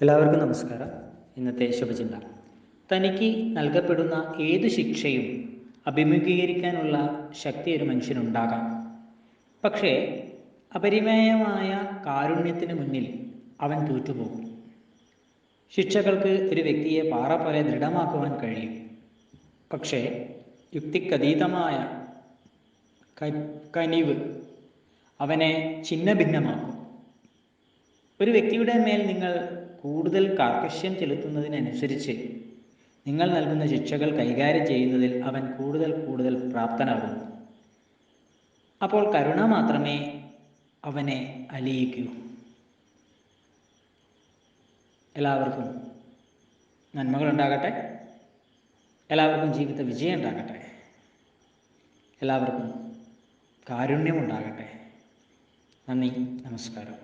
എല്ലാവർക്കും നമസ്കാരം. ഇന്നത്തെ ശുഭചിന്ത: തനിക്ക് നൽകപ്പെടുന്ന ഏതു ശിക്ഷയും അഭിമുഖീകരിക്കാനുള്ള ശക്തി ഒരു മനുഷ്യനുണ്ടാകാം. പക്ഷേ അപരിമേയമായ കാരുണ്യത്തിന് മുന്നിൽ അവൻ തോറ്റുപോകും. ശിക്ഷകൾക്ക് ഒരു വ്യക്തിയെ പാറ പോലെ ദൃഢമാക്കുവാൻ കഴിയും. പക്ഷേ യുക്തിക്കതീതമായ കനിവ് അവനെ ഛിന്നഭിന്നമാക്കും. ഒരു വ്യക്തിയുടെ മേൽ നിങ്ങൾ കൂടുതൽ കാർക്കശ്യം ചെലുത്തുന്നതിനനുസരിച്ച് നിങ്ങൾ നൽകുന്ന ശിക്ഷകൾ കൈകാര്യം ചെയ്യുന്നതിൽ അവൻ കൂടുതൽ പ്രാപ്തനാകുന്നു. അപ്പോൾ കരുണ മാത്രമേ അവനെ അലിയിക്കൂ. എല്ലാവർക്കും നന്മകളുണ്ടാകട്ടെ. എല്ലാവർക്കും ജീവിത വിജയം ഉണ്ടാകട്ടെ. എല്ലാവർക്കും കാരുണ്യമുണ്ടാകട്ടെ. നന്ദി, നമസ്കാരം.